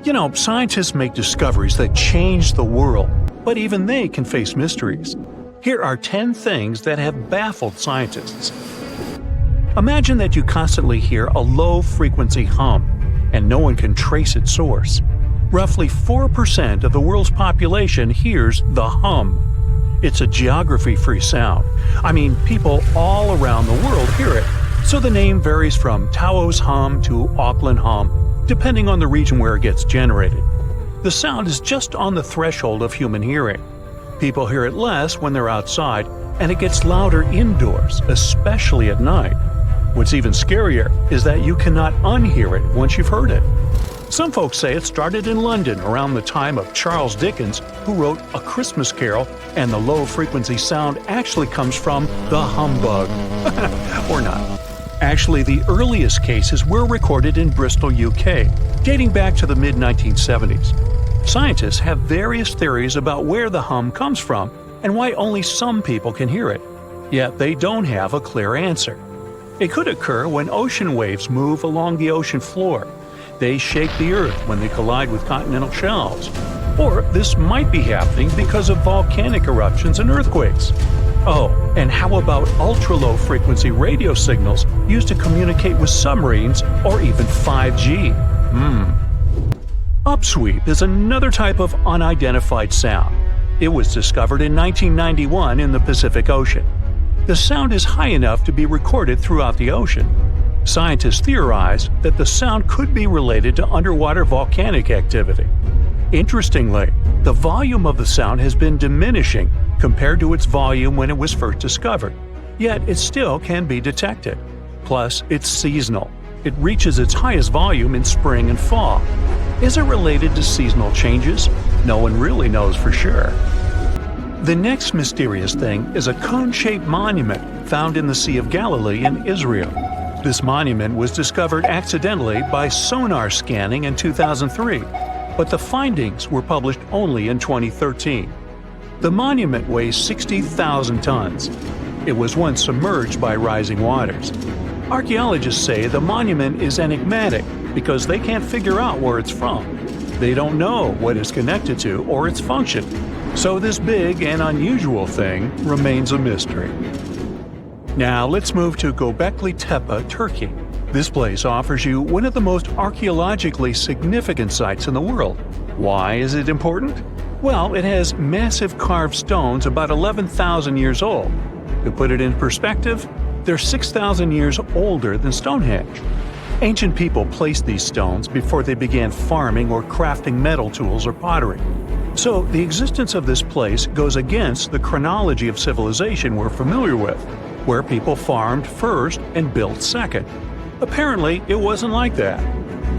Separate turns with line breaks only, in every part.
You know, scientists make discoveries that change the world, but even they can face mysteries. Here are 10 things that have baffled scientists. Imagine that you constantly hear a low-frequency hum, and no one can trace its source. Roughly 4% of the world's population hears the hum. It's a geography-free sound. I mean, people all around the world hear it, so the name varies from Tao's hum to Auckland hum, depending on the region where it gets generated. The sound is just on the threshold of human hearing. People hear it less when they're outside, and it gets louder indoors, especially at night. What's even scarier is that you cannot unhear it once you've heard it. Some folks say it started in London around the time of Charles Dickens, who wrote A Christmas Carol, and the low-frequency sound actually comes from the humbug. Or not. Actually, the earliest cases were recorded in Bristol, UK, dating back to the mid-1970s. Scientists have various theories about where the hum comes from and why only some people can hear it. Yet they don't have a clear answer. It could occur when ocean waves move along the ocean floor. They shake the Earth when they collide with continental shelves. Or this might be happening because of volcanic eruptions and earthquakes. Oh, and how about ultra-low frequency radio signals used to communicate with submarines or even 5G? Upsweep is another type of unidentified sound. It was discovered in 1991 in the Pacific Ocean. The sound is high enough to be recorded throughout the ocean. Scientists theorize that the sound could be related to underwater volcanic activity. Interestingly, the volume of the sound has been diminishing compared to its volume when it was first discovered, yet it still can be detected. Plus, it's seasonal. It reaches its highest volume in spring and fall. Is it related to seasonal changes? No one really knows for sure. The next mysterious thing is a cone-shaped monument found in the Sea of Galilee in Israel. This monument was discovered accidentally by sonar scanning in 2003, but the findings were published only in 2013. The monument weighs 60,000 tons. It was once submerged by rising waters. Archaeologists say the monument is enigmatic because they can't figure out where it's from. They don't know what it's connected to or its function. So this big and unusual thing remains a mystery. Now let's move to Göbekli Tepe, Turkey. This place offers you one of the most archaeologically significant sites in the world. Why is it important? Well, it has massive carved stones about 11,000 years old. To put it in perspective, they're 6,000 years older than Stonehenge. Ancient people placed these stones before they began farming or crafting metal tools or pottery. So the existence of this place goes against the chronology of civilization we're familiar with, where people farmed first and built second. Apparently, it wasn't like that.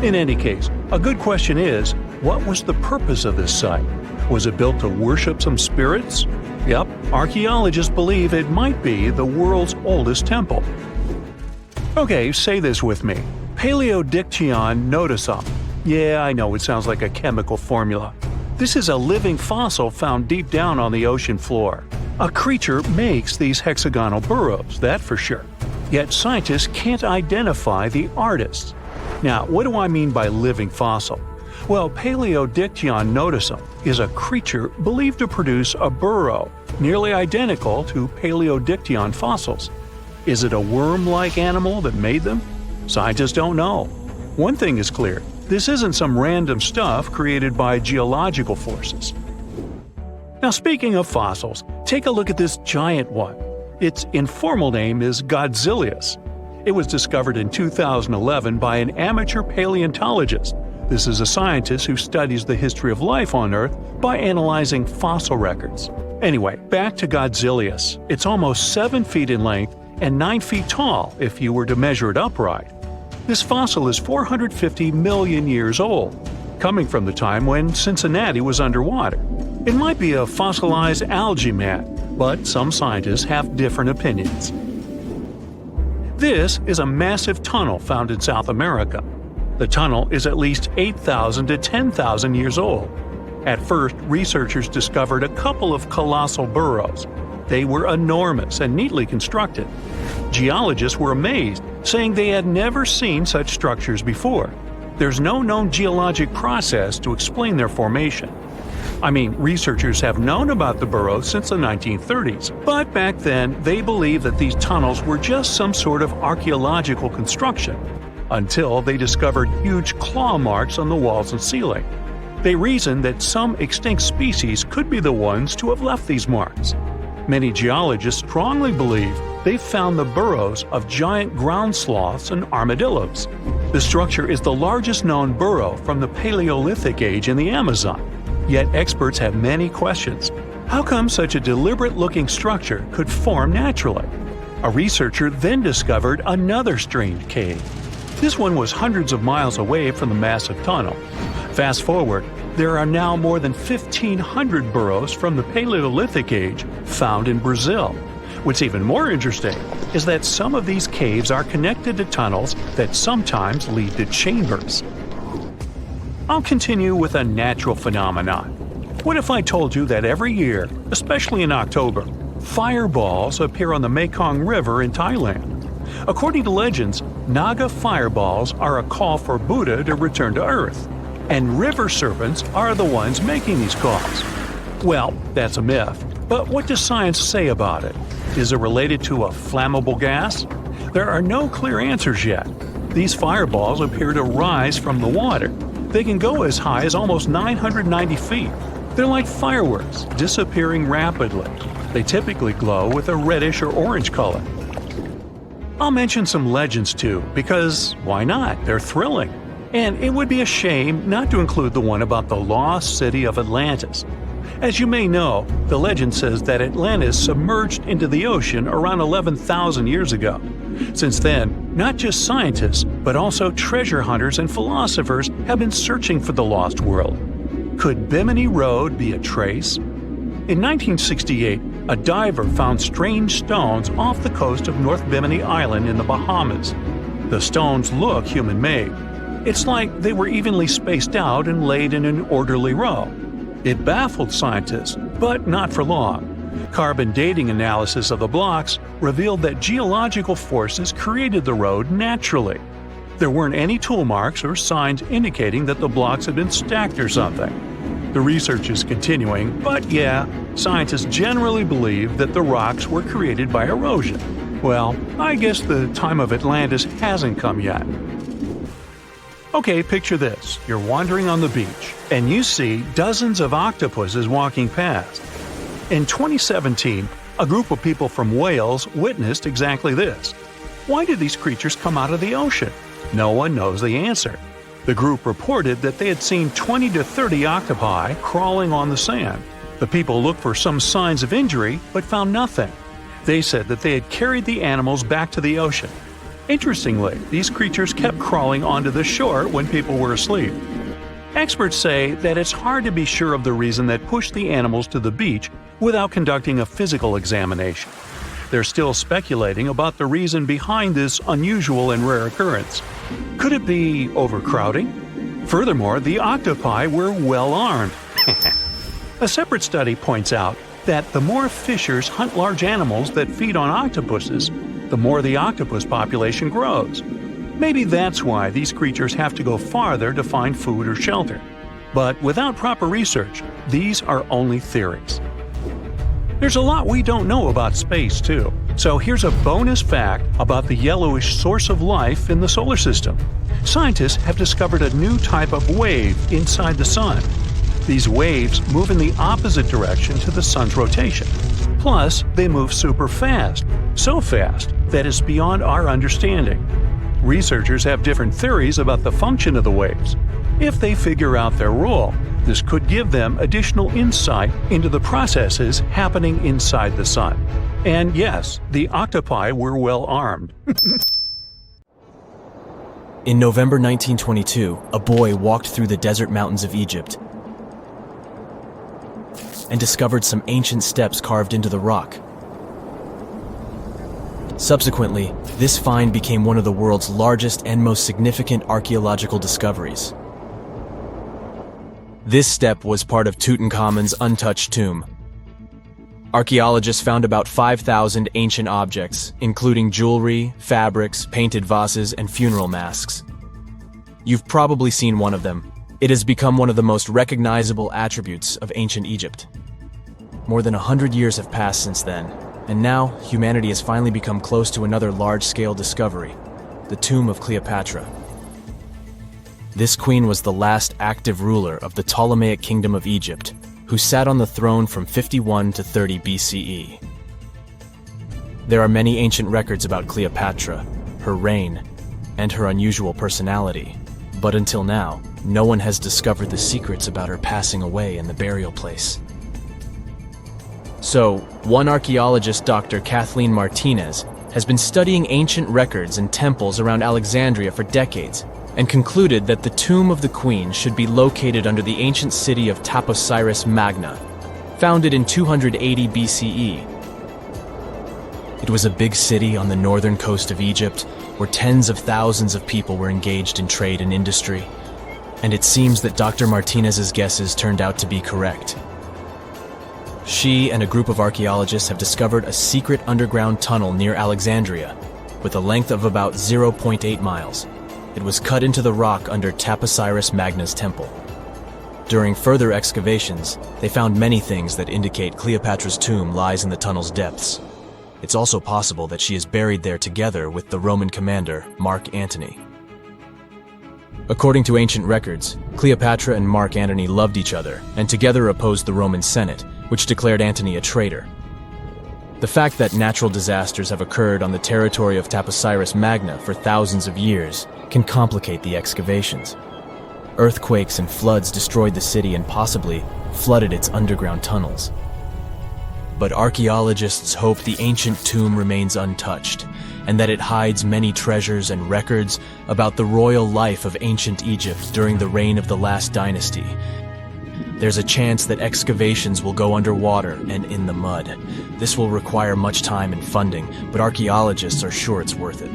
In any case, a good question is, what was the purpose of this site? Was it built to worship some spirits? Yep, archaeologists believe it might be the world's oldest temple. Okay, say this with me. Paleodictyon notusum. Yeah, I know it sounds like a chemical formula. This is a living fossil found deep down on the ocean floor. A creature makes these hexagonal burrows, that for sure. Yet scientists can't identify the artists. Now, what do I mean by living fossil? Well, Paleodictyon notusum is a creature believed to produce a burrow nearly identical to Paleodictyon fossils. Is it a worm-like animal that made them? Scientists don't know. One thing is clear. This isn't some random stuff created by geological forces. Now, speaking of fossils, take a look at this giant one. Its informal name is Godzilius. It was discovered in 2011 by an amateur paleontologist. This is a scientist who studies the history of life on Earth by analyzing fossil records. Anyway, back to Godzilius. It's almost 7 feet in length and 9 feet tall if you were to measure it upright. This fossil is 450 million years old, coming from the time when Cincinnati was underwater. It might be a fossilized algae mat, but some scientists have different opinions. This is a massive tunnel found in South America. The tunnel is at least 8,000 to 10,000 years old. At first, researchers discovered a couple of colossal burrows. They were enormous and neatly constructed. Geologists were amazed, saying they had never seen such structures before. there's no known geologic process to explain their formation. I mean, researchers have known about the burrows since the 1930s, but back then they believed that these tunnels were just some sort of archaeological construction, until they discovered huge claw marks on the walls and ceiling. They reasoned that some extinct species could be the ones to have left these marks. Many geologists strongly believe they found the burrows of giant ground sloths and armadillos. The structure is the largest known burrow from the Paleolithic age in the Amazon. Yet experts have many questions. How come such a deliberate-looking structure could form naturally? A researcher then discovered another strange cave. This one was hundreds of miles away from the massive tunnel. Fast forward, there are now more than 1,500 burrows from the Paleolithic age found in Brazil. What's even more interesting is that some of these caves are connected to tunnels that sometimes lead to chambers. I'll continue with a natural phenomenon. What if I told you that every year, especially in October, fireballs appear on the Mekong River in Thailand? According to legends, Naga fireballs are a call for Buddha to return to Earth, and river serpents are the ones making these calls. Well, that's a myth, but what does science say about it? Is it related to a flammable gas? There are no clear answers yet. These fireballs appear to rise from the water. They can go as high as almost 990 feet. They're like fireworks, disappearing rapidly. They typically glow with a reddish or orange color. I'll mention some legends too, because why not? They're thrilling. And it would be a shame not to include the one about the lost city of Atlantis. As you may know, the legend says that Atlantis submerged into the ocean around 11,000 years ago. Since then, not just scientists, but also treasure hunters and philosophers have been searching for the lost world. Could Bimini Road be a trace? In 1968, a diver found strange stones off the coast of North Bimini Island in the Bahamas. The stones look human-made. It's like they were evenly spaced out and laid in an orderly row. It baffled scientists, but not for long. Carbon dating analysis of the blocks revealed that geological forces created the road naturally. There weren't any tool marks or signs indicating that the blocks had been stacked or something. The research is continuing, but yeah, scientists generally believe that the rocks were created by erosion. Well, I guess the time of Atlantis hasn't come yet. Okay, picture this. You're wandering on the beach, and you see dozens of octopuses walking past. In 2017, a group of people from Wales witnessed exactly this. Why did these creatures come out of the ocean? No one knows the answer. The group reported that they had seen 20 to 30 octopi crawling on the sand. The people looked for some signs of injury, but found nothing. They said that they had carried the animals back to the ocean. Interestingly, these creatures kept crawling onto the shore when people were asleep. Experts say that it's hard to be sure of the reason that pushed the animals to the beach without conducting a physical examination. They're still speculating about the reason behind this unusual and rare occurrence. Could it be overcrowding? Furthermore, the octopi were well armed. A separate study points out that the more fishers hunt large animals that feed on octopuses, the more the octopus population grows. Maybe that's why these creatures have to go farther to find food or shelter. But without proper research, these are only theories. There's a lot we don't know about space, too. So here's a bonus fact about the yellowish source of life in the solar system. Scientists have discovered a new type of wave inside the sun. These waves move in the opposite direction to the sun's rotation. Plus, they move super fast. So fast that it's beyond our understanding. Researchers have different theories about the function of the waves. If they figure out their role, this could give them additional insight into the processes happening inside the sun. And yes, the octopi were well armed.
In November 1922, a boy walked through the desert mountains of Egypt and discovered some ancient steps carved into the rock. Subsequently, this find became one of the world's largest and most significant archaeological discoveries. This step was part of Tutankhamun's untouched tomb. Archaeologists found about 5,000 ancient objects, including jewelry, fabrics, painted vases, and funeral masks. You've probably seen one of them. It has become one of the most recognizable attributes of ancient Egypt. More than 100 years have passed since then, and now humanity has finally become close to another large-scale discovery, the tomb of Cleopatra. This queen was the last active ruler of the Ptolemaic Kingdom of Egypt, who sat on the throne from 51 to 30 BCE. There are many ancient records about Cleopatra, her reign, and her unusual personality, but until now, no one has discovered the secrets about her passing away in the burial place. So, one archaeologist, Dr. Kathleen Martinez, has been studying ancient records and temples around Alexandria for decades, and concluded that the tomb of the queen should be located under the ancient city of Taposiris Magna, founded in 280 BCE. It was a big city on the northern coast of Egypt, where tens of thousands of people were engaged in trade and industry, and it seems that Dr. Martinez's guesses turned out to be correct. She and a group of archaeologists have discovered a secret underground tunnel near Alexandria, with a length of about 0.8 miles. It was cut into the rock under Taposiris Magna's temple. During further excavations, they found many things that indicate Cleopatra's tomb lies in the tunnel's depths. It's also possible that she is buried there together with the Roman commander, Mark Antony. According to ancient records, Cleopatra and Mark Antony loved each other and together opposed the Roman Senate, which declared Antony a traitor. The fact that natural disasters have occurred on the territory of Taposiris Magna for thousands of years can complicate the excavations. Earthquakes and floods destroyed the city and possibly flooded its underground tunnels. But archaeologists hope the ancient tomb remains untouched, and that it hides many treasures and records about the royal life of ancient Egypt during the reign of the last dynasty. There's a chance that excavations will go underwater and in the mud. This will require much time and funding, but archaeologists are sure it's worth it.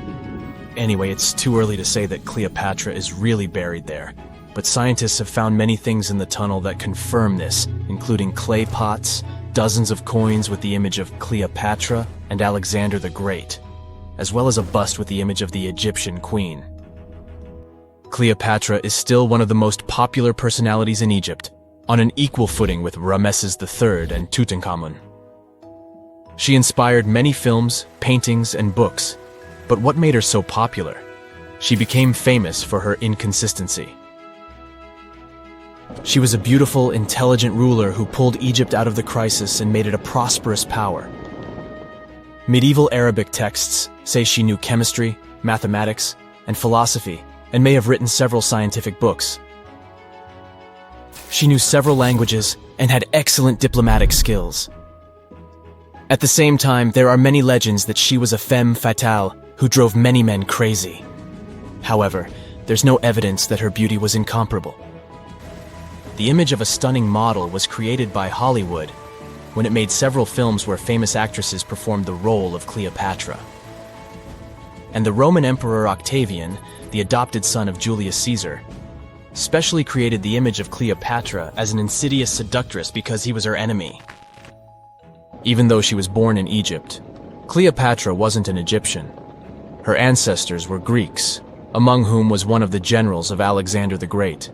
Anyway, it's too early to say that Cleopatra is really buried there, but scientists have found many things in the tunnel that confirm this, including clay pots, dozens of coins with the image of Cleopatra and Alexander the Great, as well as a bust with the image of the Egyptian queen. Cleopatra is still one of the most popular personalities in Egypt, on an equal footing with Ramesses III and Tutankhamun. She inspired many films, paintings, and books, but what made her so popular? She became famous for her inconsistency. She was a beautiful, intelligent ruler who pulled Egypt out of the crisis and made it a prosperous power. Medieval Arabic texts say she knew chemistry, mathematics, and philosophy, and may have written several scientific books. She knew several languages and had excellent diplomatic skills. At the same time, there are many legends that she was a femme fatale who drove many men crazy. However, there's no evidence that her beauty was incomparable. The image of a stunning model was created by Hollywood when it made several films where famous actresses performed the role of Cleopatra. And the Roman Emperor Octavian, the adopted son of Julius Caesar, specially created the image of Cleopatra as an insidious seductress because he was her enemy. Even though she was born in Egypt, Cleopatra wasn't an Egyptian. Her ancestors were Greeks, among whom was one of the generals of Alexander the Great.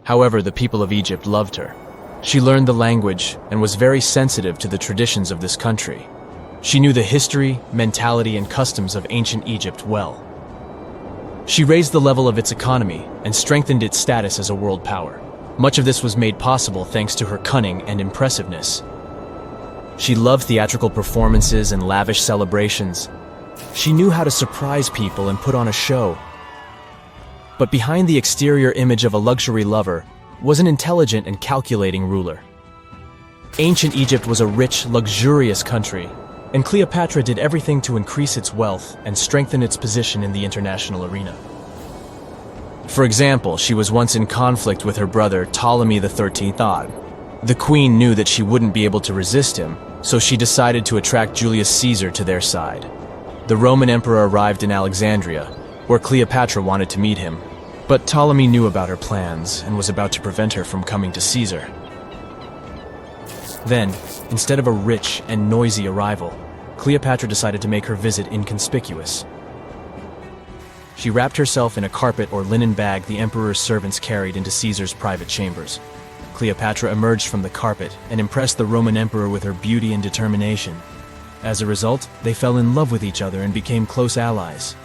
However, the people of Egypt loved her. She learned the language and was very sensitive to the traditions of this country. She knew the history, mentality, and customs of ancient Egypt well. She raised the level of its economy and strengthened its status as a world power. Much of this was made possible thanks to her cunning and impressiveness. She loved theatrical performances and lavish celebrations. She knew how to surprise people and put on a show. But behind the exterior image of a luxury lover was an intelligent and calculating ruler. Ancient Egypt was a rich, luxurious country, and Cleopatra did everything to increase its wealth and strengthen its position in the international arena. For example, she was once in conflict with her brother Ptolemy XIII. The queen knew that she wouldn't be able to resist him, so she decided to attract Julius Caesar to their side. The Roman emperor arrived in Alexandria, where Cleopatra wanted to meet him, but Ptolemy knew about her plans and was about to prevent her from coming to Caesar. Then, instead of a rich and noisy arrival, Cleopatra decided to make her visit inconspicuous. She wrapped herself in a carpet or linen bag the emperor's servants carried into Caesar's private chambers. Cleopatra emerged from the carpet and impressed the Roman emperor with her beauty and determination. As a result, they fell in love with each other and became close allies.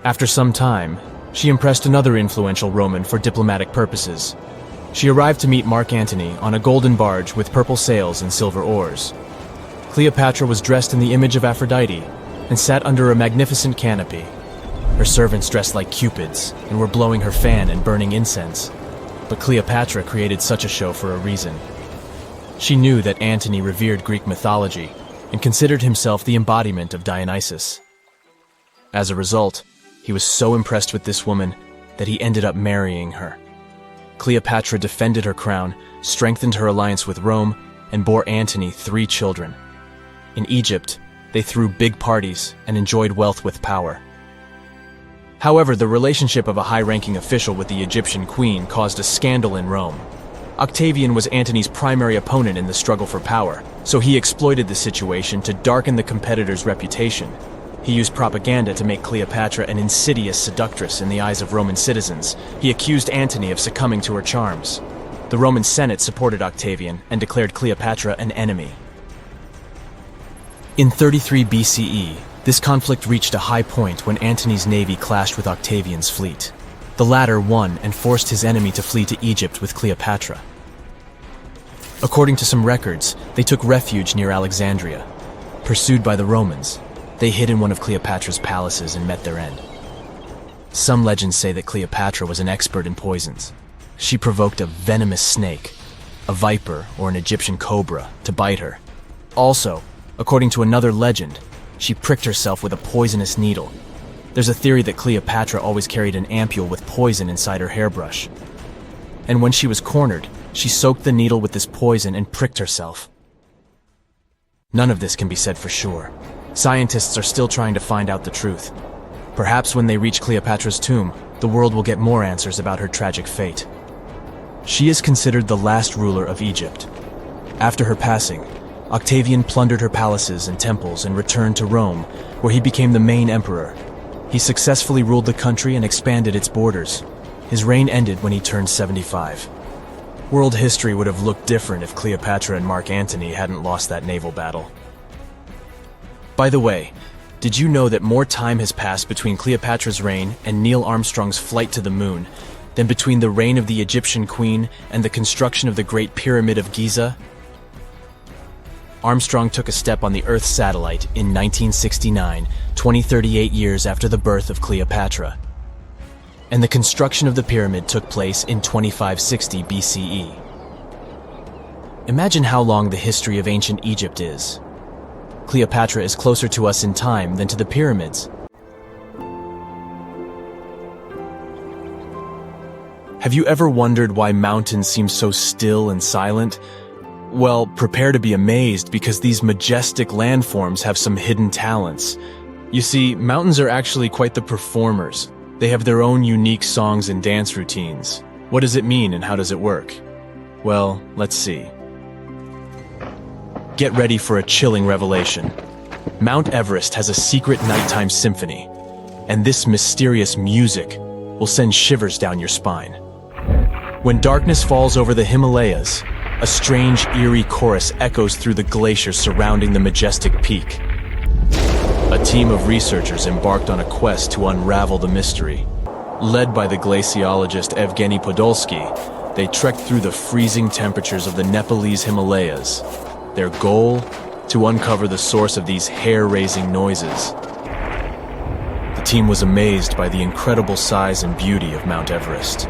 After some time, she impressed another influential Roman for diplomatic purposes. She arrived to meet Mark Antony on a golden barge with purple sails and silver oars. Cleopatra was dressed in the image of Aphrodite and sat under a magnificent canopy. Her servants dressed like cupids and were blowing her fan and burning incense. But Cleopatra created such a show for a reason. She knew that Antony revered Greek mythology and considered himself the embodiment of Dionysus. As a result, he was so impressed with this woman that he ended up marrying her. Cleopatra defended her crown, strengthened her alliance with Rome, and bore Antony 3 children. In Egypt, they threw big parties and enjoyed wealth with power. However, the relationship of a high-ranking official with the Egyptian queen caused a scandal in Rome. Octavian was Antony's primary opponent in the struggle for power, so he exploited the situation to darken the competitor's reputation. He used propaganda to make Cleopatra an insidious seductress in the eyes of Roman citizens. He accused Antony of succumbing to her charms. The Roman Senate supported Octavian and declared Cleopatra an enemy. In 33 BCE, this conflict reached a high point when Antony's navy clashed with Octavian's fleet. The latter won and forced his enemy to flee to Egypt with Cleopatra. According to some records, they took refuge near Alexandria. Pursued by the Romans, they hid in one of Cleopatra's palaces and met their end. Some legends say that Cleopatra was an expert in poisons. She provoked a venomous snake, a viper or an Egyptian cobra, to bite her. Also, according to another legend, she pricked herself with a poisonous needle. There's a theory that Cleopatra always carried an ampule with poison inside her hairbrush. And when she was cornered, she soaked the needle with this poison and pricked herself. None of this can be said for sure. Scientists are still trying to find out the truth. Perhaps when they reach Cleopatra's tomb, the world will get more answers about her tragic fate. She is considered the last ruler of Egypt. After her passing, Octavian plundered her palaces and temples and returned to Rome, where he became the main emperor. He successfully ruled the country and expanded its borders. His reign ended when he turned 75. World history would have looked different if Cleopatra and Mark Antony hadn't lost that naval battle. By the way, did you know that more time has passed between Cleopatra's reign and Neil Armstrong's flight to the moon than between the reign of the Egyptian queen and the construction of the Great Pyramid of Giza? Armstrong took a step on the Earth satellite in 1969, 38 years after the birth of Cleopatra. And the construction of the pyramid took place in 2560 BCE. Imagine how long the history of ancient Egypt is. Cleopatra is closer to us in time than to the pyramids. Have you ever wondered why mountains seem so still and silent? Well, prepare to be amazed because these majestic landforms have some hidden talents. You see, mountains are actually quite the performers. They have their own unique songs and dance routines. What does it mean and how does it work? Well, let's see. Get ready for a chilling revelation. Mount Everest has a secret nighttime symphony, and this mysterious music will send shivers down your spine. When darkness falls over the Himalayas, a strange, eerie chorus echoes through the glaciers surrounding the majestic peak. A team of researchers embarked on a quest to unravel the mystery. Led by the glaciologist Evgeny Podolsky, they trekked through the freezing temperatures of the Nepalese Himalayas. Their goal? To uncover the source of these hair-raising noises. The team was amazed by the incredible size and beauty of Mount Everest.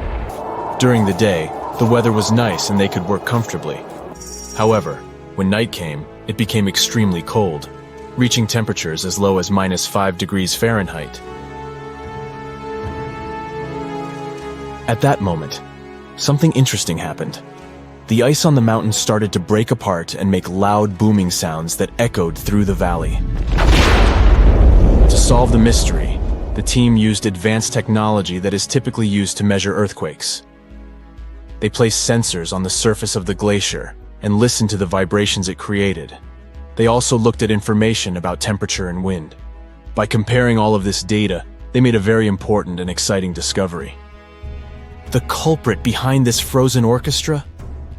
During the day, the weather was nice and they could work comfortably. However, when night came, it became extremely cold, reaching temperatures as low as -5 degrees Fahrenheit. At that moment, something interesting happened. The ice on the mountain started to break apart and make loud booming sounds that echoed through the valley. To solve the mystery, the team used advanced technology that is typically used to measure earthquakes. They placed sensors on the surface of the glacier and listened to the vibrations it created. They also looked at information about temperature and wind. By comparing all of this data, they made a very important and exciting discovery. The culprit behind this frozen orchestra?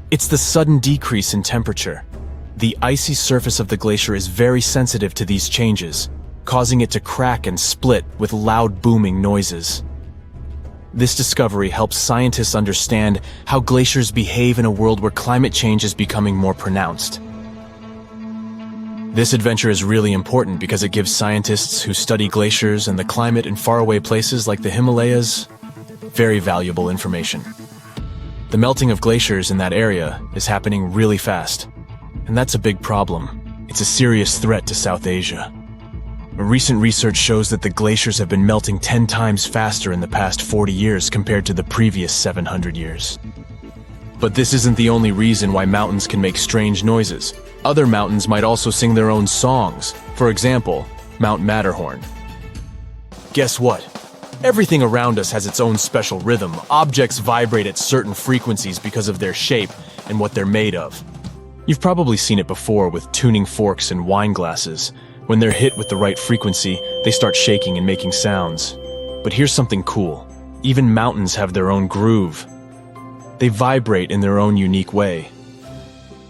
It's the sudden decrease in temperature. The icy surface of the glacier is very sensitive to these changes, causing it to crack and split with loud booming noises. This discovery helps scientists understand how glaciers behave in a world where climate change is becoming more pronounced. This adventure is really important because it gives scientists who study glaciers and the climate in faraway places like the Himalayas very valuable information. The melting of glaciers in that area is happening really fast, and that's a big problem. It's a serious threat to South Asia. Recent research shows that the glaciers have been melting 10 times faster in the past 40 years compared to the previous 700 years. But this isn't the only reason why mountains can make strange noises. Other mountains might also sing their own songs. For example, Mount Matterhorn. Guess what? Everything around us has its own special rhythm. Objects vibrate at certain frequencies because of their shape and what they're made of. You've probably seen it before with tuning forks and wine glasses. When they're hit with the right frequency, they start shaking and making sounds. But here's something cool. Even mountains have their own groove. They vibrate in their own unique way.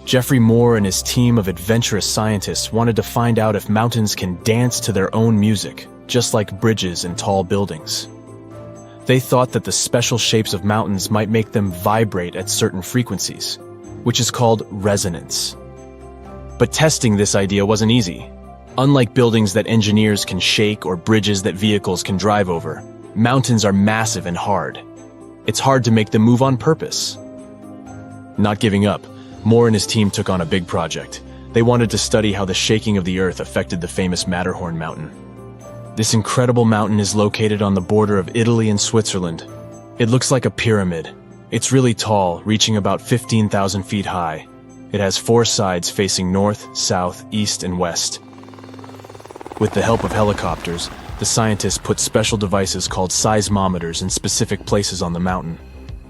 Geoffrey Moore and his team of adventurous scientists wanted to find out if mountains can dance to their own music, just like bridges and tall buildings. They thought that the special shapes of mountains might make them vibrate at certain frequencies, which is called resonance. But testing this idea wasn't easy. Unlike buildings that engineers can shake or bridges that vehicles can drive over, mountains are massive and hard. It's hard to make them move on purpose. Not giving up, Moore and his team took on a big project. They wanted to study how the shaking of the earth affected the famous Matterhorn mountain. This incredible mountain is located on the border of Italy and Switzerland. It looks like a pyramid. It's really tall, reaching about 15,000 feet high. It has 4 sides facing north, south, east, and west. With the help of helicopters, the scientists put special devices called seismometers in specific places on the mountain.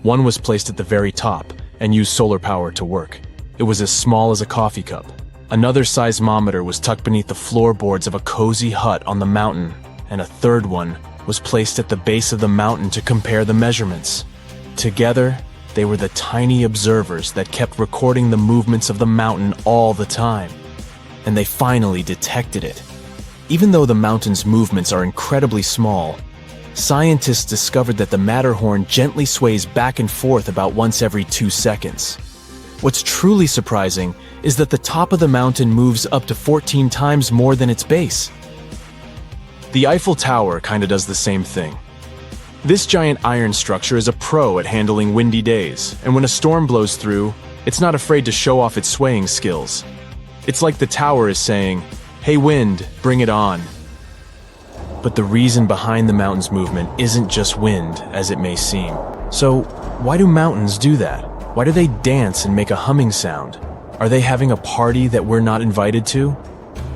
One was placed at the very top and used solar power to work. It was as small as a coffee cup. Another seismometer was tucked beneath the floorboards of a cozy hut on the mountain, and a third one was placed at the base of the mountain to compare the measurements. Together, they were the tiny observers that kept recording the movements of the mountain all the time. And they finally detected it. Even though the mountain's movements are incredibly small, scientists discovered that the Matterhorn gently sways back and forth about once every 2 seconds. What's truly surprising is that the top of the mountain moves up to 14 times more than its base. The Eiffel Tower kinda does the same thing. This giant iron structure is a pro at handling windy days, and when a storm blows through, it's not afraid to show off its swaying skills. It's like the tower is saying, "Hey wind, bring it on." But the reason behind the mountain's movement isn't just wind, as it may seem. So, why do mountains do that? Why do they dance and make a humming sound? Are they having a party that we're not invited to?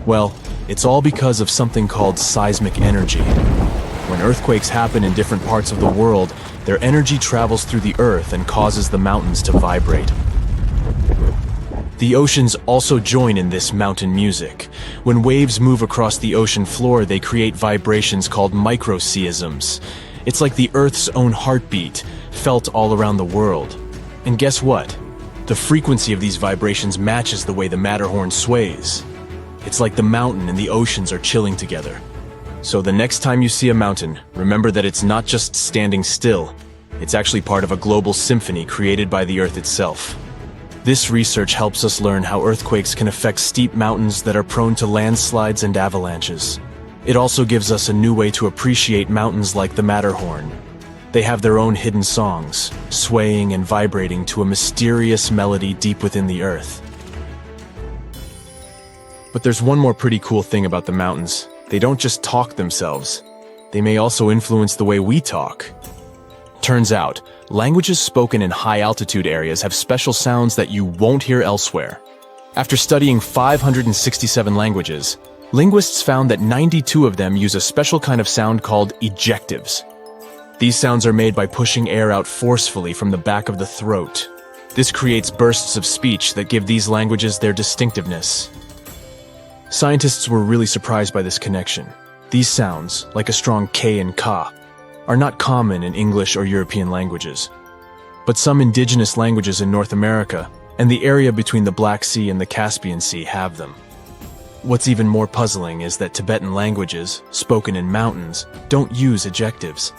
Well, it's all because of something called seismic energy. When earthquakes happen in different parts of the world, their energy travels through the earth and causes the mountains to vibrate. The oceans also join in this mountain music. When waves move across the ocean floor, they create vibrations called microseisms. It's like the Earth's own heartbeat, felt all around the world. And guess what? The frequency of these vibrations matches the way the Matterhorn sways. It's like the mountain and the oceans are chilling together. So the next time you see a mountain, remember that it's not just standing still. It's actually part of a global symphony created by the Earth itself. This research helps us learn how earthquakes can affect steep mountains that are prone to landslides and avalanches. It also gives us a new way to appreciate mountains like the Matterhorn. They have their own hidden songs, swaying and vibrating to a mysterious melody deep within the earth. But there's one more pretty cool thing about the mountains. They don't just talk themselves. They may also influence the way we talk. Turns out, languages spoken in high-altitude areas have special sounds that you won't hear elsewhere. After studying 567 languages, linguists found that 92 of them use a special kind of sound called ejectives. These sounds are made by pushing air out forcefully from the back of the throat. This creates bursts of speech that give these languages their distinctiveness. Scientists were really surprised by this connection. These sounds, like a strong K and Ka, are not common in English or European languages. But some indigenous languages in North America and the area between the Black Sea and the Caspian Sea have them. What's even more puzzling is that Tibetan languages, spoken in mountains, don't use ejectives.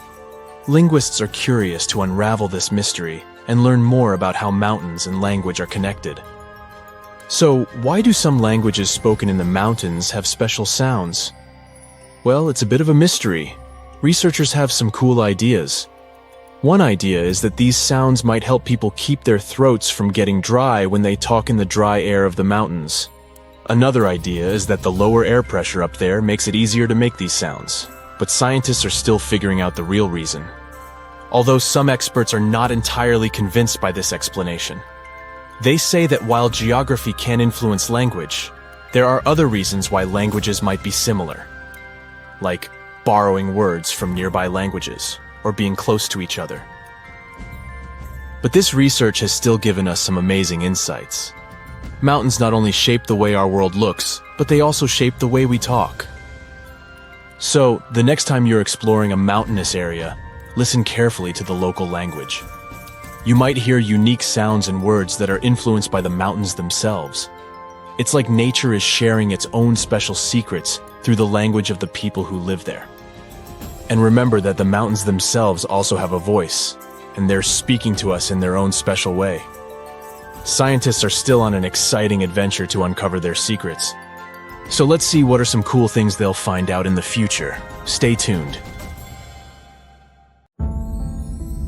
Linguists are curious to unravel this mystery and learn more about how mountains and language are connected. So, why do some languages spoken in the mountains have special sounds? Well, it's a bit of a mystery. Researchers have some cool ideas. One idea is that these sounds might help people keep their throats from getting dry when they talk in the dry air of the mountains. Another idea is that the lower air pressure up there makes it easier to make these sounds, but scientists are still figuring out the real reason. Although some experts are not entirely convinced by this explanation. They say that while geography can influence language, there are other reasons why languages might be similar, like borrowing words from nearby languages or being close to each other. But this research has still given us some amazing insights. Mountains not only shape the way our world looks, but they also shape the way we talk. So, the next time you're exploring a mountainous area, listen carefully to the local language. You might hear unique sounds and words that are influenced by the mountains themselves. It's like nature is sharing its own special secrets through the language of the people who live there. And remember that the mountains themselves also have a voice, and they're speaking to us in their own special way. Scientists are still on an exciting adventure to uncover their secrets. So let's see what are some cool things they'll find out in the future. Stay tuned.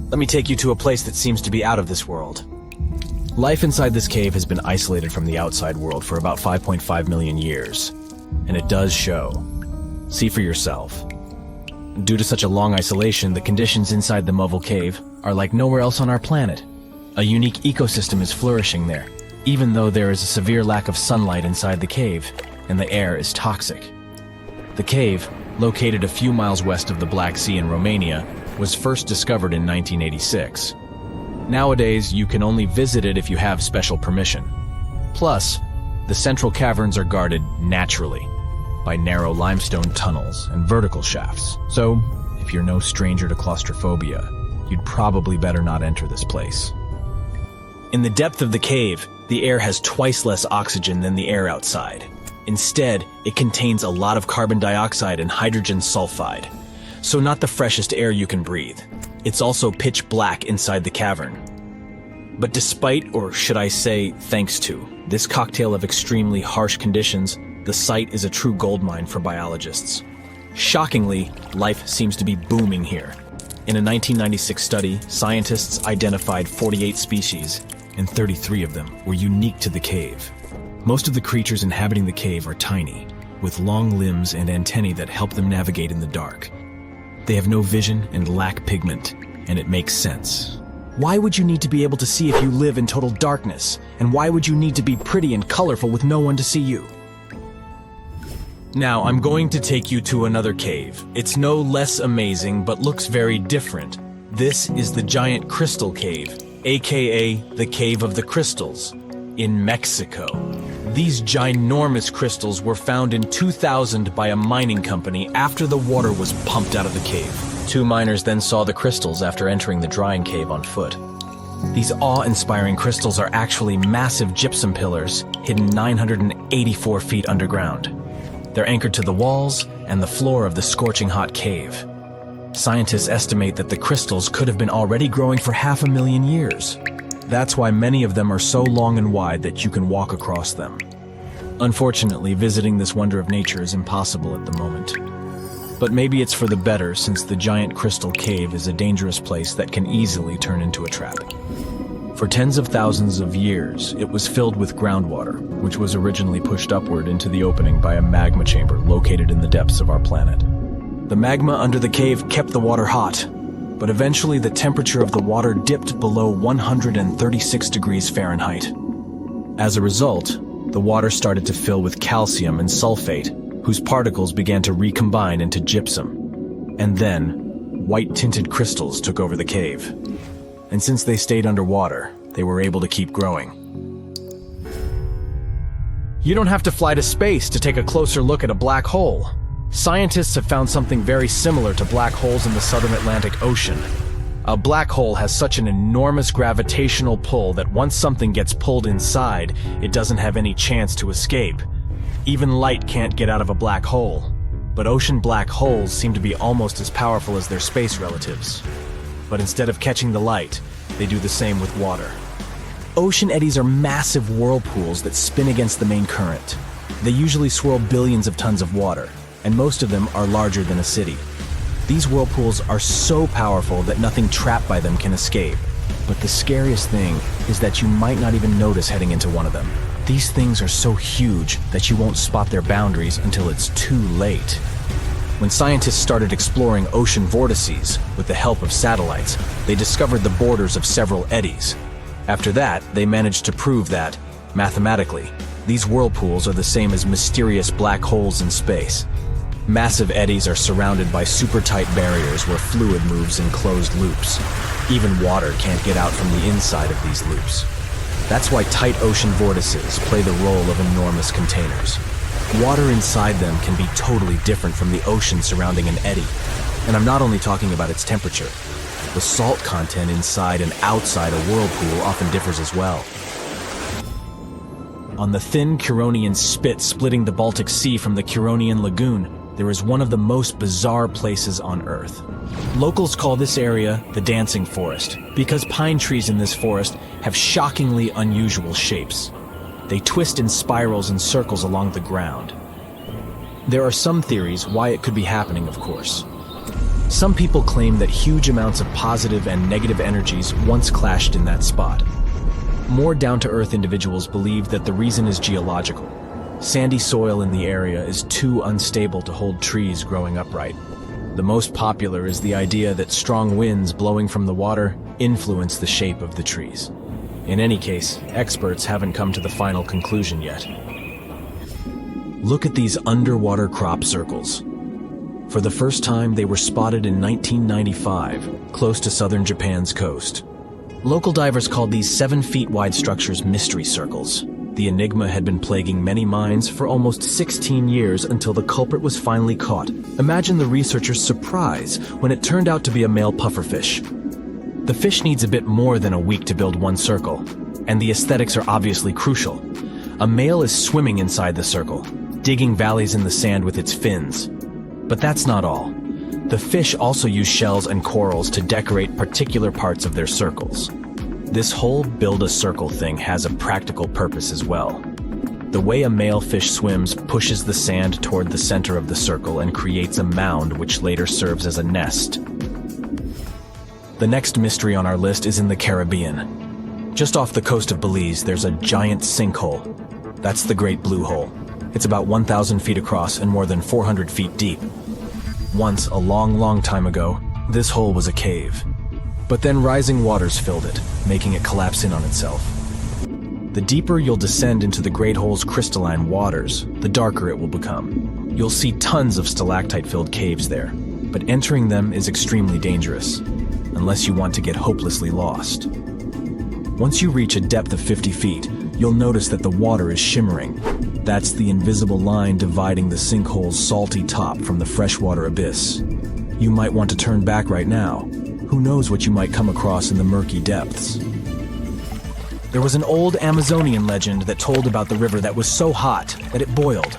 Let me take you to a place that seems to be out of this world. Life inside this cave has been isolated from the outside world for about 5.5 million years, and it does show. See for yourself. Due to such a long isolation, the conditions inside the Muvel Cave are like nowhere else on our planet. A unique ecosystem is flourishing there, even though there is a severe lack of sunlight inside the cave, and the air is toxic. The cave, located a few miles west of the Black Sea in Romania, was first discovered in 1986. Nowadays, you can only visit it if you have special permission. Plus, the central caverns are guarded naturally by narrow limestone tunnels and vertical shafts. So, if you're no stranger to claustrophobia, you'd probably better not enter this place. In the depth of the cave, the air has twice less oxygen than the air outside. Instead, it contains a lot of carbon dioxide and hydrogen sulfide, so not the freshest air you can breathe. It's also pitch black inside the cavern. But despite, or should I say thanks to, this cocktail of extremely harsh conditions, the site is a true goldmine for biologists. Shockingly, life seems to be booming here. In a 1996 study, scientists identified 48 species, and 33 of them were unique to the cave. Most of the creatures inhabiting the cave are tiny, with long limbs and antennae that help them navigate in the dark. They have no vision and lack pigment, and it makes sense. Why would you need to be able to see if you live in total darkness? And why would you need to be pretty and colorful with no one to see you? Now, I'm going to take you to another cave. It's no less amazing, but looks very different. This is the Giant Crystal Cave, aka the Cave of the Crystals, in Mexico. These ginormous crystals were found in 2000 by a mining company after the water was pumped out of the cave. Two miners then saw the crystals after entering the drying cave on foot. These awe-inspiring crystals are actually massive gypsum pillars hidden 984 feet underground. They're anchored to the walls and the floor of the scorching hot cave. Scientists estimate that the crystals could have been already growing for 500,000 years. That's why many of them are so long and wide that you can walk across them. Unfortunately, visiting this wonder of nature is impossible at the moment. But maybe it's for the better, since the Giant Crystal Cave is a dangerous place that can easily turn into a trap. For tens of thousands of years, it was filled with groundwater, which was originally pushed upward into the opening by a magma chamber located in the depths of our planet. The magma under the cave kept the water hot, but eventually the temperature of the water dipped below 136 degrees Fahrenheit. As a result, the water started to fill with calcium and sulfate, whose particles began to recombine into gypsum. And then, white-tinted crystals took over the cave. And since they stayed underwater, they were able to keep growing. You don't have to fly to space to take a closer look at a black hole. Scientists have found something very similar to black holes in the southern Atlantic Ocean. A black hole has such an enormous gravitational pull that once something gets pulled inside, it doesn't have any chance to escape. Even light can't get out of a black hole. But ocean black holes seem to be almost as powerful as their space relatives. But instead of catching the light, they do the same with water. Ocean eddies are massive whirlpools that spin against the main current. They usually swirl billions of tons of water, and most of them are larger than a city. These whirlpools are so powerful that nothing trapped by them can escape. But the scariest thing is that you might not even notice heading into one of them. These things are so huge that you won't spot their boundaries until it's too late. When scientists started exploring ocean vortices with the help of satellites, they discovered the borders of several eddies. After that, they managed to prove that, mathematically, these whirlpools are the same as mysterious black holes in space. Massive eddies are surrounded by super-tight barriers where fluid moves in closed loops. Even water can't get out from the inside of these loops. That's why tight ocean vortices play the role of enormous containers. Water inside them can be totally different from the ocean surrounding an eddy. And I'm not only talking about its temperature. The salt content inside and outside a whirlpool often differs as well. On the thin Curonian spit splitting the Baltic Sea from the Curonian Lagoon, there is one of the most bizarre places on Earth. Locals call this area the Dancing Forest because pine trees in this forest have shockingly unusual shapes. They twist in spirals and circles along the ground. There are some theories why it could be happening, of course. Some people claim that huge amounts of positive and negative energies once clashed in that spot. More down-to-earth individuals believe that the reason is geological. Sandy soil in the area is too unstable to hold trees growing upright. The most popular is the idea that strong winds blowing from the water influence the shape of the trees. In any case, experts haven't come to the final conclusion yet. Look at these underwater crop circles. For the first time, they were spotted in 1995, close to southern Japan's coast. Local divers called these 7-feet-wide structures mystery circles. The enigma had been plaguing many minds for almost 16 years until the culprit was finally caught. Imagine the researchers' surprise when it turned out to be a male pufferfish. The fish needs a bit more than a week to build one circle, and the aesthetics are obviously crucial. A male is swimming inside the circle, digging valleys in the sand with its fins. But that's not all. The fish also use shells and corals to decorate particular parts of their circles. This whole build-a-circle thing has a practical purpose as well. The way a male fish swims pushes the sand toward the center of the circle and creates a mound which later serves as a nest. The next mystery on our list is in the Caribbean. Just off the coast of Belize, there's a giant sinkhole. That's the Great Blue Hole. It's about 1,000 feet across and more than 400 feet deep. Once, a long, long time ago, this hole was a cave. But then rising waters filled it, making it collapse in on itself. The deeper you'll descend into the Great Hole's crystalline waters, the darker it will become. You'll see tons of stalactite-filled caves there, but entering them is extremely dangerous, unless you want to get hopelessly lost. Once you reach a depth of 50 feet, you'll notice that the water is shimmering. That's the invisible line dividing the sinkhole's salty top from the freshwater abyss. You might want to turn back right now. Who knows what you might come across in the murky depths. There was an old Amazonian legend that told about the river that was so hot that it boiled.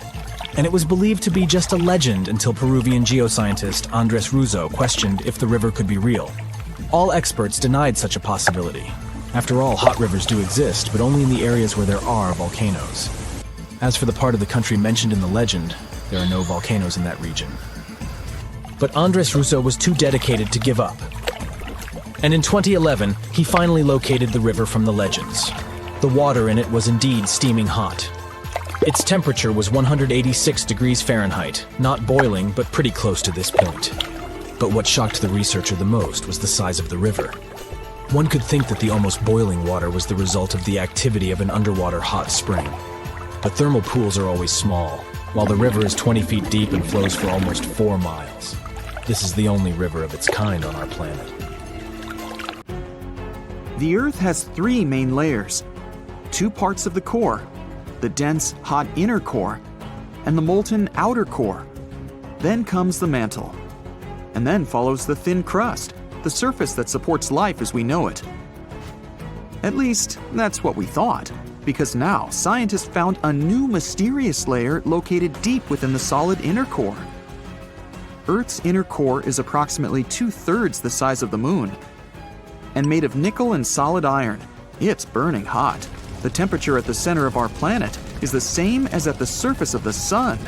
And it was believed to be just a legend until Peruvian geoscientist Andres Russo questioned if the river could be real. All experts denied such a possibility. After all, hot rivers do exist, but only in the areas where there are volcanoes. As for the part of the country mentioned in the legend, there are no volcanoes in that region. But Andres Russo was too dedicated to give up. And in 2011, he finally located the river from the legends. The water in it was indeed steaming hot. Its temperature was 186 degrees Fahrenheit, not boiling, but pretty close to this point. But what shocked the researcher the most was the size of the river. One could think that the almost boiling water was the result of the activity of an underwater hot spring. But thermal pools are always small, while the river is 20 feet deep and flows for almost 4 miles. This is the only river of its kind on our planet.
The Earth has 3 main layers. 2 parts of the core, the dense, hot inner core, and the molten outer core. Then comes the mantle. And then follows the thin crust, the surface that supports life as we know it. At least, that's what we thought, because now scientists found a new mysterious layer located deep within the solid inner core. Earth's inner core is approximately 2/3 the size of the Moon. And made of nickel and solid iron, it's burning hot. The temperature at the center of our planet is the same as at the surface of the Sun.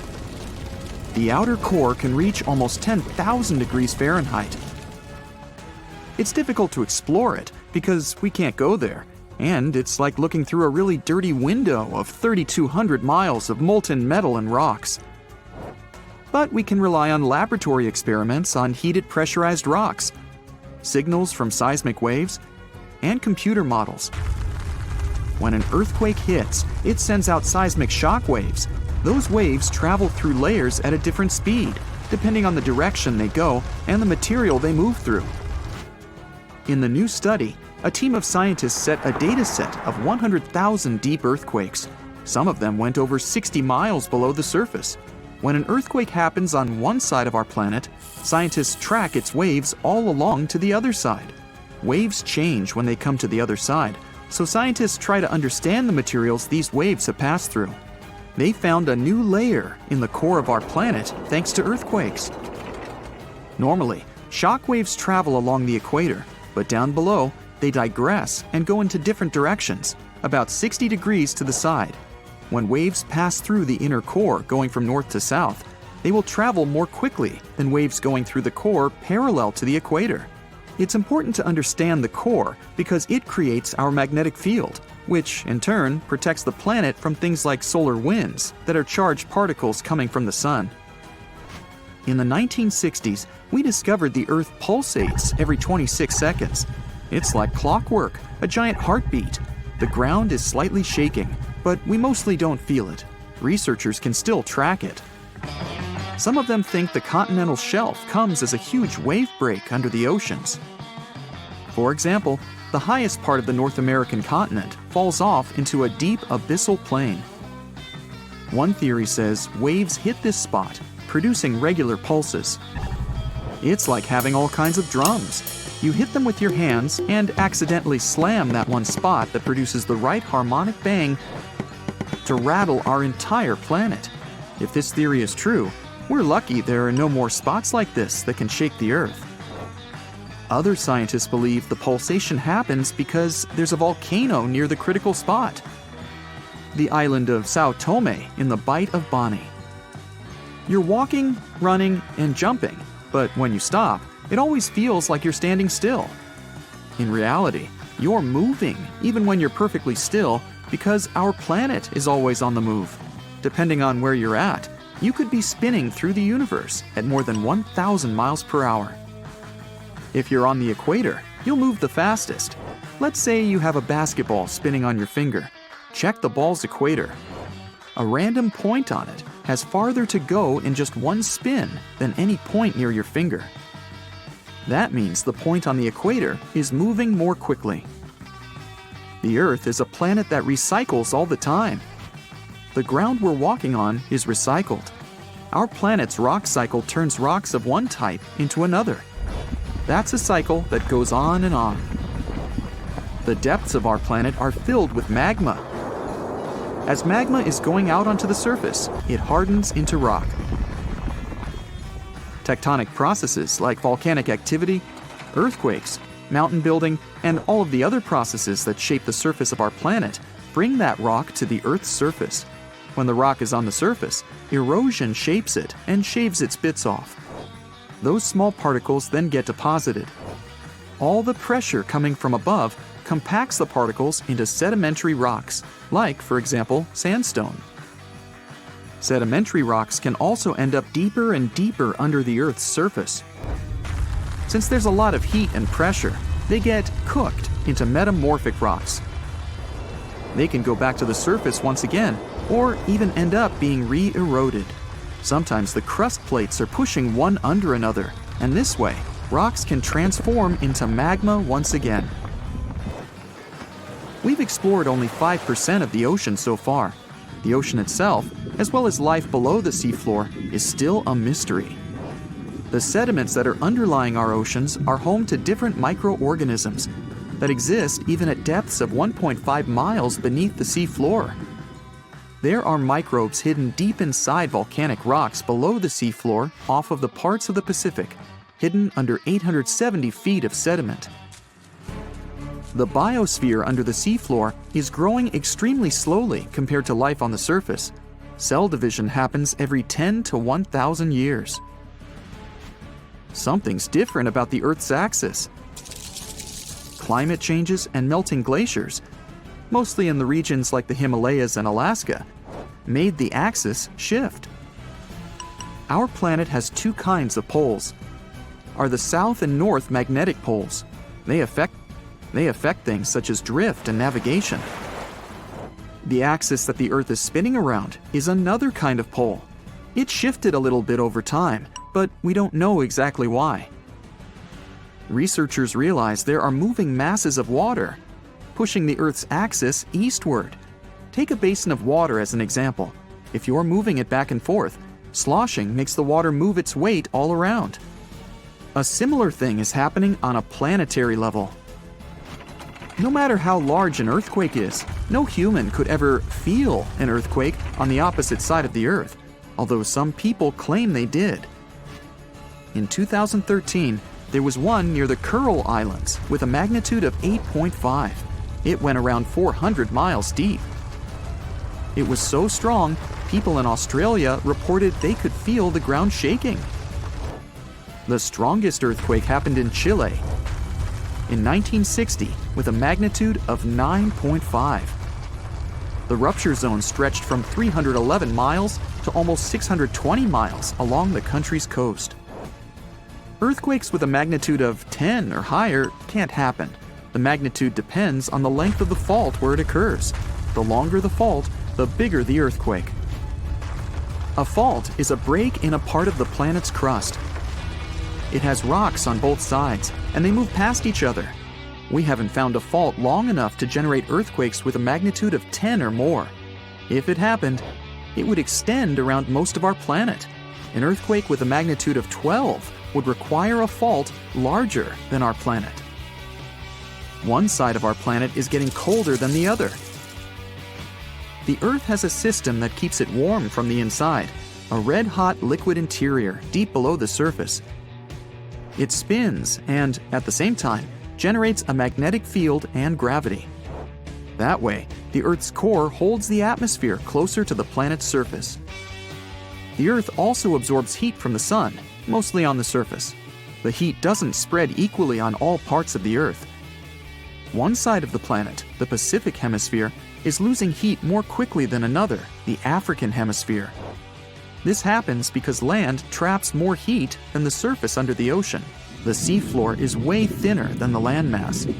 The outer core can reach almost 10,000 degrees Fahrenheit. It's difficult to explore it because we can't go there, and it's like looking through a really dirty window of 3,200 miles of molten metal and rocks. But we can rely on laboratory experiments on heated pressurized rocks, signals from seismic waves, and computer models. When an earthquake hits, it sends out seismic shock waves. Those waves travel through layers at a different speed, depending on the direction they go and the material they move through. In the new study, a team of scientists set a data set of 100,000 deep earthquakes. Some of them went over 60 miles below the surface. When an earthquake happens on one side of our planet, scientists track its waves all along to the other side. Waves change when they come to the other side, so scientists try to understand the materials these waves have passed through. They found a new layer in the core of our planet thanks to earthquakes. Normally, shock waves travel along the equator, but down below, they digress and go into different directions, about 60 degrees to the side. When waves pass through the inner core going from north to south, they will travel more quickly than waves going through the core parallel to the equator. It's important to understand the core because it creates our magnetic field, which in turn protects the planet from things like solar winds that are charged particles coming from the sun. In the 1960s, we discovered the Earth pulsates every 26 seconds. It's like clockwork, a giant heartbeat. The ground is slightly shaking, but we mostly don't feel it. Researchers can still track it. Some of them think the continental shelf comes as a huge wave break under the oceans. For example, the highest part of the North American continent falls off into a deep abyssal plain. One theory says waves hit this spot, producing regular pulses. It's like having all kinds of drums. You hit them with your hands and accidentally slam that one spot that produces the right harmonic bang to rattle our entire planet. If this theory is true, we're lucky there are no more spots like this that can shake the Earth. Other scientists believe the pulsation happens because there's a volcano near the critical spot, the island of Sao Tome in the Bight of Boni. You're walking, running, and jumping, but when you stop, it always feels like you're standing still. In reality, you're moving even when you're perfectly still because our planet is always on the move. Depending on where you're at, you could be spinning through the universe at more than 1,000 miles per hour. If you're on the equator, you'll move the fastest. Let's say you have a basketball spinning on your finger. Check the ball's equator. A random point on it has farther to go in just one spin than any point near your finger. That means the point on the equator is moving more quickly. The Earth is a planet that recycles all the time. The ground we're walking on is recycled. Our planet's rock cycle turns rocks of one type into another. That's a cycle that goes on and on. The depths of our planet are filled with magma. As magma is going out onto the surface, it hardens into rock. Tectonic processes like volcanic activity, earthquakes, mountain building, and all of the other processes that shape the surface of our planet bring that rock to the Earth's surface. When the rock is on the surface, erosion shapes it and shaves its bits off. Those small particles then get deposited. All the pressure coming from above compacts the particles into sedimentary rocks, like, for example, sandstone. Sedimentary rocks can also end up deeper and deeper under the Earth's surface. Since there's a lot of heat and pressure, they get cooked into metamorphic rocks. They can go back to the surface once again, or even end up being re-eroded. Sometimes the crust plates are pushing one under another, and this way, rocks can transform into magma once again. We've explored only 5% of the ocean so far. The ocean itself, as well as life below the seafloor, is still a mystery. The sediments that are underlying our oceans are home to different microorganisms that exist even at depths of 1.5 miles beneath the sea floor. There are microbes hidden deep inside volcanic rocks below the seafloor off of the parts of the Pacific, hidden under 870 feet of sediment. The biosphere under the seafloor is growing extremely slowly compared to life on the surface. Cell division happens every 10 to 1,000 years. Something's different about the Earth's axis. Climate changes and melting glaciers, mostly in the regions like the Himalayas and Alaska, made the axis shift. Our planet has two kinds of poles. Are the south and north magnetic poles. They affect things such as drift and navigation. The axis that the Earth is spinning around is another kind of pole. It shifted a little bit over time, but we don't know exactly why. Researchers realize there are moving masses of water, pushing the Earth's axis eastward. Take a basin of water as an example. If you're moving it back and forth, sloshing makes the water move its weight all around. A similar thing is happening on a planetary level. No matter how large an earthquake is, no human could ever feel an earthquake on the opposite side of the Earth, although some people claim they did. In 2013, there was one near the Kuril Islands with a magnitude of 8.5. It went around 400 miles deep. It was so strong, people in Australia reported they could feel the ground shaking. The strongest earthquake happened in Chile in 1960 with a magnitude of 9.5. The rupture zone stretched from 311 miles to almost 620 miles along the country's coast. Earthquakes with a magnitude of 10 or higher can't happen. The magnitude depends on the length of the fault where it occurs. The longer the fault, the bigger the earthquake. A fault is a break in a part of the planet's crust. It has rocks on both sides, and they move past each other. We haven't found a fault long enough to generate earthquakes with a magnitude of 10 or more. If it happened, it would extend around most of our planet. An earthquake with a magnitude of 12 would require a fault larger than our planet. One side of our planet is getting colder than the other. The Earth has a system that keeps it warm from the inside, a red-hot liquid interior deep below the surface. It spins and, at the same time, generates a magnetic field and gravity. That way, the Earth's core holds the atmosphere closer to the planet's surface. The Earth also absorbs heat from the sun, mostly on the surface. The heat doesn't spread equally on all parts of the Earth. One side of the planet, the Pacific Hemisphere, is losing heat more quickly than another, the African Hemisphere. This happens because land traps more heat than the surface under the ocean. The seafloor is way thinner than the landmass.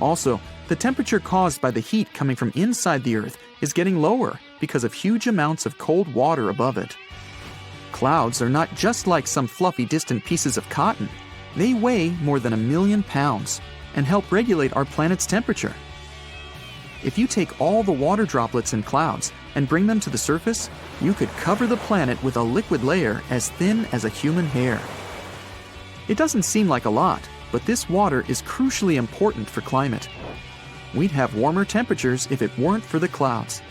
Also, the temperature caused by the heat coming from inside the Earth is getting lower because of huge amounts of cold water above it. Clouds are not just like some fluffy distant pieces of cotton. They weigh more than 1 million pounds and help regulate our planet's temperature. If you take all the water droplets in clouds and bring them to the surface, you could cover the planet with a liquid layer as thin as a human hair. It doesn't seem like a lot, but this water is crucially important for climate. We'd have warmer temperatures if it weren't for the clouds.